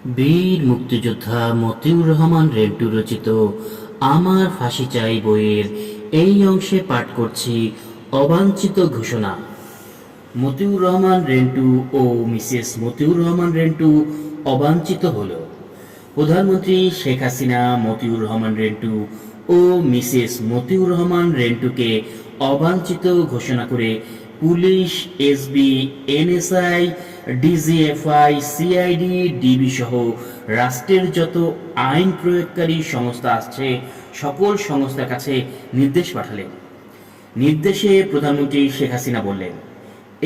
বীর মুক্তিযোদ্ধা মতিউর রহমান রেন্টু রচিত আমার ফাঁসি চাই বইয়ের এই অংশে পাঠ করছি অবাঞ্ছিত ঘোষণা। মতিউর রহমান রেন্টু ও মিসেস মতিউর রহমান রেন্টু অবাঞ্ছিত হল। প্রধানমন্ত্রী শেখ হাসিনা মতিউর রহমান রেন্টু ও মিসেস মতিউর রহমান রেন্টুকে অবাঞ্ছিত ঘোষণা করে police, SB, NSI, DGFI, CID, DB সহ রাষ্ট্রের যত আইন প্রয়োগকারী সংস্থা আছে সকল সংস্থার কাছে নির্দেশ পাঠালেন। নির্দেশে প্রধানমন্ত্রী শেখ হাসিনা বললেন,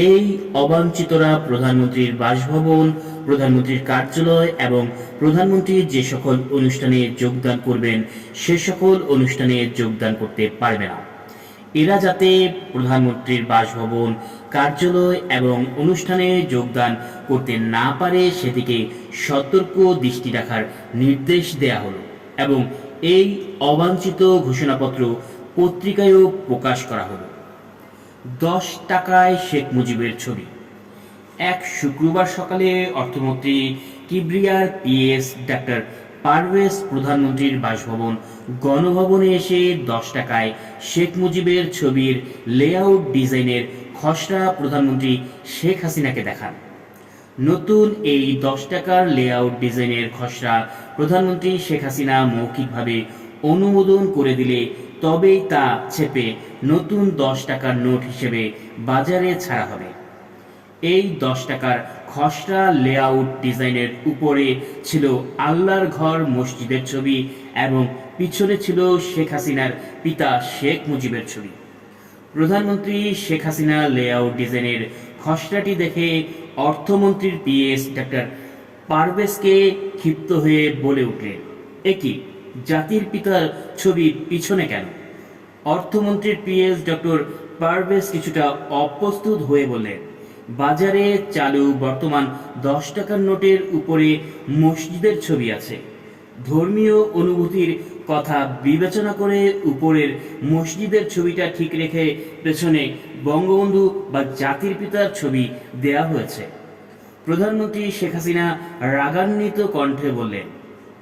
এই অবাঞ্ছিতরা প্রধানমন্ত্রীর বাসভবন, প্রধানমন্ত্রীর কার্যালয় এবং প্রধানমন্ত্রীর যে সকল অনুষ্ঠানে যোগদান করবেন সে সকল অনুষ্ঠানে যোগদান করতে পারবে না। এরা যাতে প্রধানমন্ত্রীর বাসভবন, কার্যালয় এবং অনুষ্ঠানে যোগদান করতে না পারে সেদিকে সতর্ক দৃষ্টি রাখার নির্দেশ দেয়া হলো এবং এই অবাঞ্ছিত ঘোষণাপত্র পত্রিকায়ও প্রকাশ করা হলো। 10 টাকায় শেখ মুজিবের ছবি। এক শুক্রবার সকালে অর্থমন্ত্রী কিবরিয়ার পিএস ডাক্তার পারভেজ প্রধানমন্ত্রীর বাসভবন গণভবনে এসে 10 টাকায় শেখ মুজিবের ছবির লেআউট ডিজাইনের খসড়া প্রধানমন্ত্রী শেখ হাসিনাকে দেখান। নতুন এই 10 টাকার লেআউট ডিজাইনের খসড়া প্রধানমন্ত্রী শেখ হাসিনা মৌখিকভাবে অনুমোদন করে দিলে তবেই তা ছেপে নতুন 10 টাকার নোট হিসেবে বাজারে ছাড়া হবে। এই 10 টাকার খসড়া লেআউট ডিজাইনের উপরে ছিল আল্লাহর ঘর মসজিদের ছবি এবং পিছনে ছিল শেখ হাসিনার পিতা শেখ মুজিবের ছবি। প্রধানমন্ত্রী শেখ হাসিনা লেআউট ডিজাইনের খসড়াটি দেখে অর্থমন্ত্রীর পিএস ডাক্তার পারভেজকে ক্ষিপ্ত হয়ে বলে উঠলেন, একি জাতির পিতার ছবি পিছনে কেন? অর্থমন্ত্রীর পিএস ডক্টর পারভেজ কিছুটা অপ্রস্তুত হয়ে বললেন, বাজারে চালু বর্তমান 10 টাকার নোটের উপরে মসজিদের ছবি আছে। ধর্মীয় অনুভূতির কথা বিবেচনা করে উপরের মসজিদের ছবিটা ঠিক রেখে পেছনে বঙ্গবন্ধু বা জাতির পিতার ছবি দেয়া হয়েছে। প্রধানমন্ত্রী শেখ হাসিনা রাগান্বিত কণ্ঠে বললেন,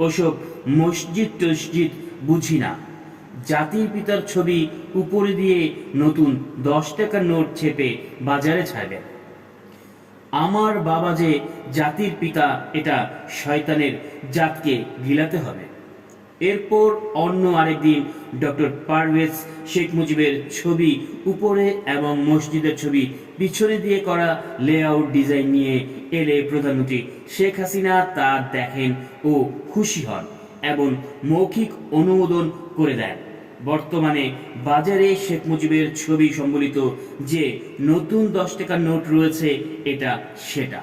ওসব মসজিদ টসজিদ বুঝি না। জাতির পিতার ছবি উপরে দিয়ে নতুন 10 টাকার নোট ছেপে বাজারে ছাড়বেন। আমার বাবা যে জাতির পিতা এটা শয়তানের জাতকে গিলাতে হবে। এরপর অন্য আরেকদিন ডক্টর পারভেজ শেখ মুজিবের ছবি উপরে এবং মসজিদের ছবি পিছনে দিয়ে করা লেআউট ডিজাইন নিয়ে এলে প্রধানমন্ত্রী শেখ হাসিনা তা দেখেন ও খুশি হন এবং মৌখিক অনুমোদন করে দেন। বর্তমানে বাজারে শেখ মুজিবের ছবি সম্বলিত যে নতুন 10 টাকার নোট রয়েছে এটা সেটা।